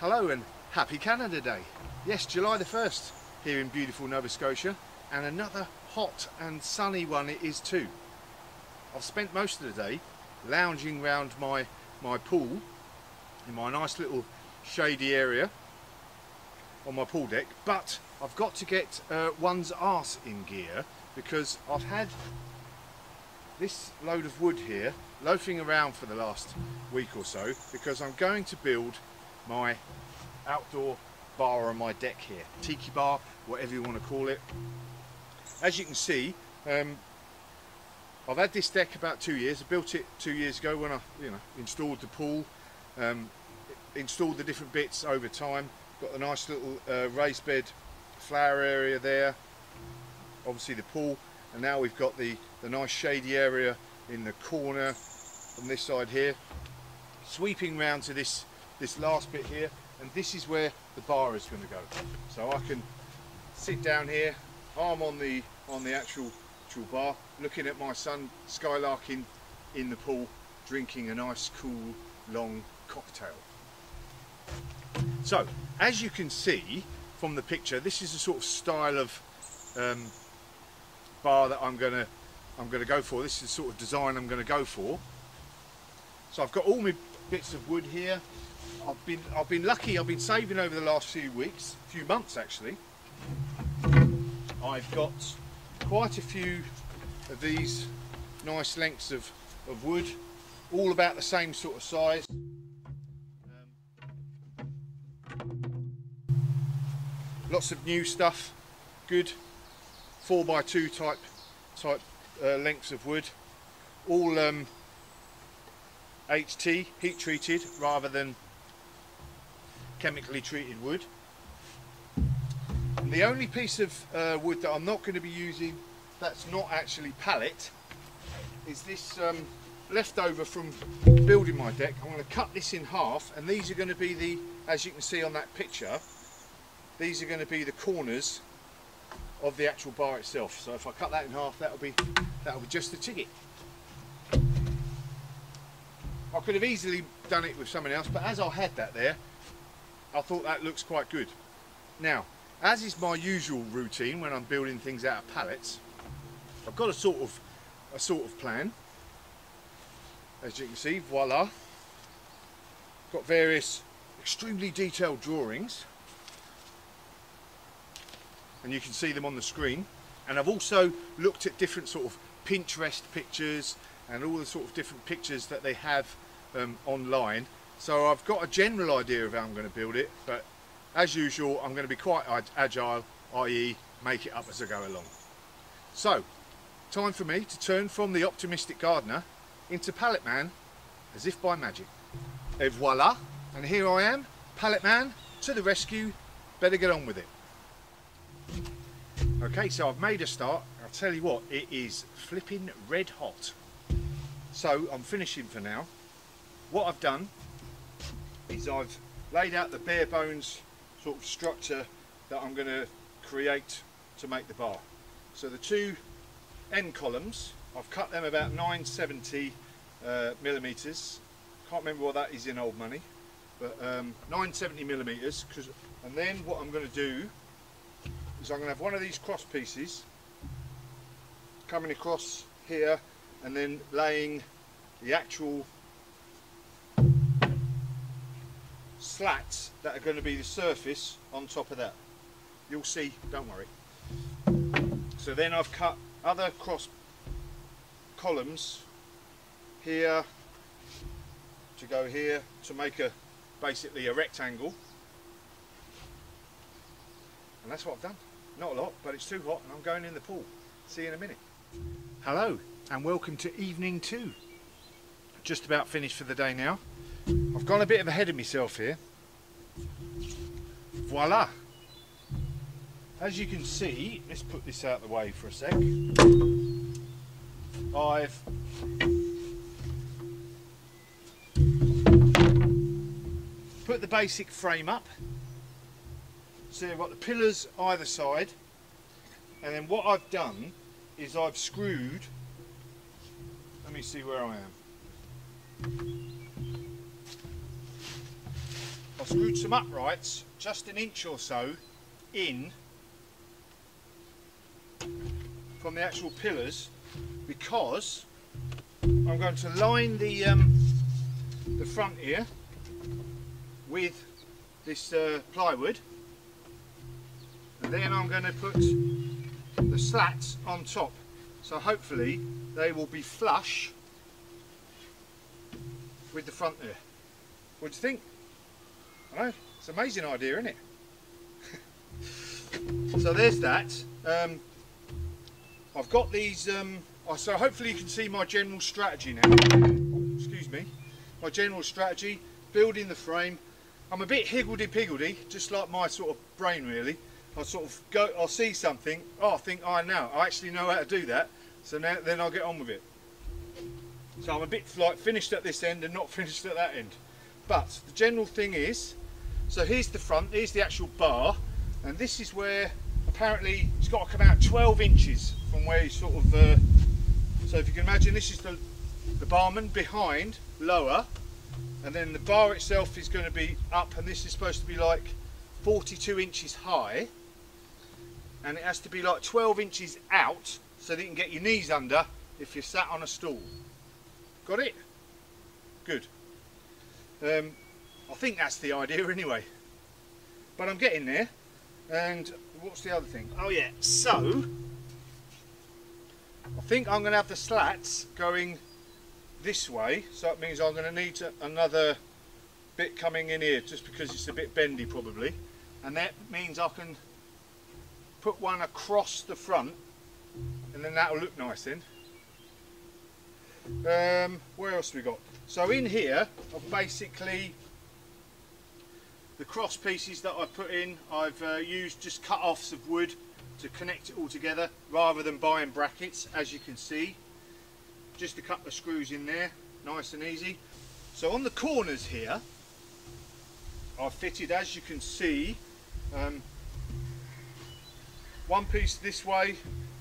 Hello and happy Canada Day. Yes, July the 1st here in beautiful Nova Scotia, and another hot and sunny one it is too. I've spent most of the day lounging round my pool in my nice little shady area on my pool deck, but I've got to get one's arse in gear because I've had this load of wood here loafing around for the last week or so because I'm going to build my outdoor bar on my deck here, tiki bar, whatever you want to call it. As you can see, I've had this deck about 2 years. I built it 2 years ago when I installed the pool, installed the different bits over time. Got a nice little raised bed flower area there, obviously the pool, and now we've got the nice shady area in the corner on this side here, sweeping round to this last bit here, and this is where the bar is going to go. So I can sit down here, arm on the actual bar, looking at my son skylarking in the pool, drinking a nice cool long cocktail. So as you can see from the picture, this is the sort of style of bar that I'm gonna go for. This is the sort of design I'm gonna go for. So I've got all my bits of wood here. I've been lucky. I've been saving over the last few months actually. I've got quite a few of these nice lengths of wood, all about the same sort of size. Lots of new stuff, good 4x2 type lengths of wood, all HT, heat treated rather than chemically treated wood. And the only piece of wood that I'm not going to be using that's not actually pallet is this leftover from building my deck. I'm going to cut this in half, and these are going to be the, as you can see on that picture, these are going to be the corners of the actual bar itself. So if I cut that in half, that'll be just the ticket. I could have easily done it with something else, but as I had that there, I thought that looks quite good. Now, as is my usual routine when I'm building things out of pallets, I've got a sort of plan. As you can see, voila. Got various extremely detailed drawings, and you can see them on the screen. And I've also looked at different sort of Pinterest pictures and all the sort of different pictures that they have online. So I've got a general idea of how I'm going to build it, but as usual I'm going to be quite agile, i.e. make it up as I go along. So, time for me to turn from the optimistic gardener into pallet man as if by magic. Et voila, and here I am, pallet man to the rescue. Better get on with it. Okay, so I've made a start. I'll tell you what, it is flipping red hot. So I'm finishing for now. What I've done is I've laid out the bare bones sort of structure that I'm going to create to make the bar. So the two end columns, I've cut them about 970 millimeters. Can't remember what that is in old money, but 970 millimeters. And then what I'm going to do is I'm going to have one of these cross pieces coming across here, and then laying the actual slats that are going to be the surface on top of that. You'll see, don't worry. So then I've cut other cross columns here to go here to make basically a rectangle, and that's what I've done. Not a lot, but it's too hot and I'm going in the pool. See you in a minute. Hello and welcome to evening 2. Just about finished for the day now. I've gone a bit ahead of myself here. Voila! As you can see, let's put this out of the way for a sec. I've put the basic frame up. So I've got the pillars either side, and then what I've done is I've screwed, let me see where I am. I've screwed some uprights just an inch or so in from the actual pillars, because I'm going to line the front here with this plywood, and then I'm going to put the slats on top, so hopefully they will be flush with the front there. What do you think? I know, it's an amazing idea, isn't it? So there's that. I've got these, so hopefully you can see my general strategy now. Oh, excuse me. My general strategy, building the frame. I'm a bit higgledy-piggledy, just like my sort of brain really. I'll sort of go, I'll see something, oh, I think I actually know how to do that, so now, then I'll get on with it. So I'm a bit like finished at this end and not finished at that end. But the general thing is, so here's the front, here's the actual bar, and this is where apparently it's got to come out 12 inches from where you sort of, so if you can imagine, this is the barman behind, lower, and then the bar itself is going to be up, and this is supposed to be like 42 inches high, and it has to be like 12 inches out so that you can get your knees under if you're sat on a stool. Got it? Good. I think that's the idea anyway, but I'm getting there. And what's the other thing? Oh yeah, so I think I'm going to have the slats going this way, so it means I'm going to need another bit coming in here, just because it's a bit bendy probably, and that means I can put one across the front, and then that'll look nice then. Where else have we got? So in here I've basically, the cross pieces that I put in, I've used just cut-offs of wood to connect it all together rather than buying brackets, as you can see. Just a couple of screws in there, nice and easy. So on the corners here, I've fitted, as you can see, one piece this way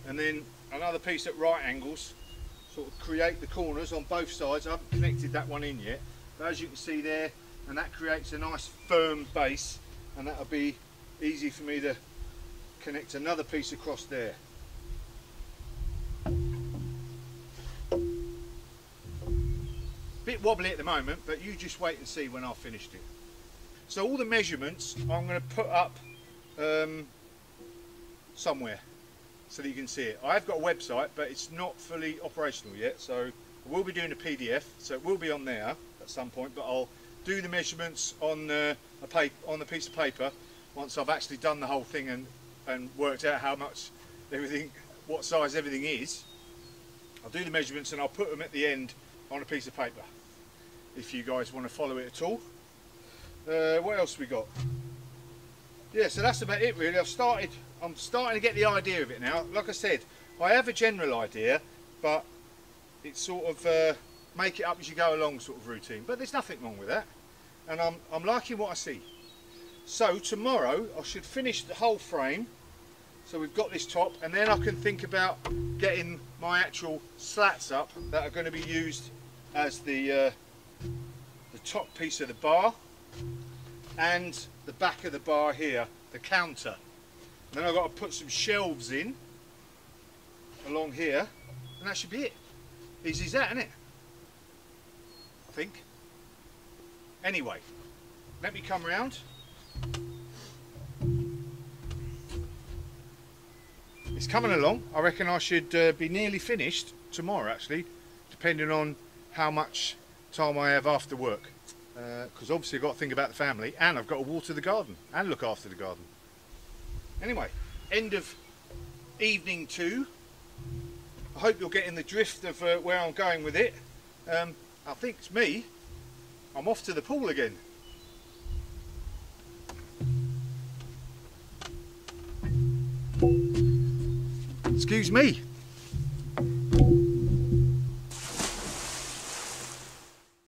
and then another piece at right angles, sort of create the corners on both sides. I haven't connected that one in yet, but as you can see there, and that creates a nice firm base, and that'll be easy for me to connect another piece across there. Bit wobbly at the moment, but you just wait and see when I've finished it. So all the measurements I'm going to put up somewhere so that you can see it. I have got a website, but it's not fully operational yet, so I will be doing a PDF, so it will be on there at some point, but I'll do the measurements on a piece of paper once I've actually done the whole thing and worked out how much everything, what size everything is. I'll do the measurements and I'll put them at the end on a piece of paper, if you guys want to follow it at all. What else we got? Yeah, so that's about it really. I'm starting to get the idea of it now. Like I said, I have a general idea, but it's sort of make it up as you go along sort of routine, but there's nothing wrong with that, and I'm liking what I see. So tomorrow I should finish the whole frame, so we've got this top, and then I can think about getting my actual slats up that are going to be used as the top piece of the bar and the back of the bar here, the counter. Then I've got to put some shelves in along here, and that should be it. Easy as that, isn't it? I think. Anyway, let me come round. It's coming along. I reckon I should be nearly finished tomorrow actually, depending on how much time I have after work, because obviously I've got to think about the family, and I've got to water the garden and look after the garden. Anyway, end of evening 2. I hope you're getting the drift of where I'm going with it. I think it's me. I'm off to the pool again. Excuse me.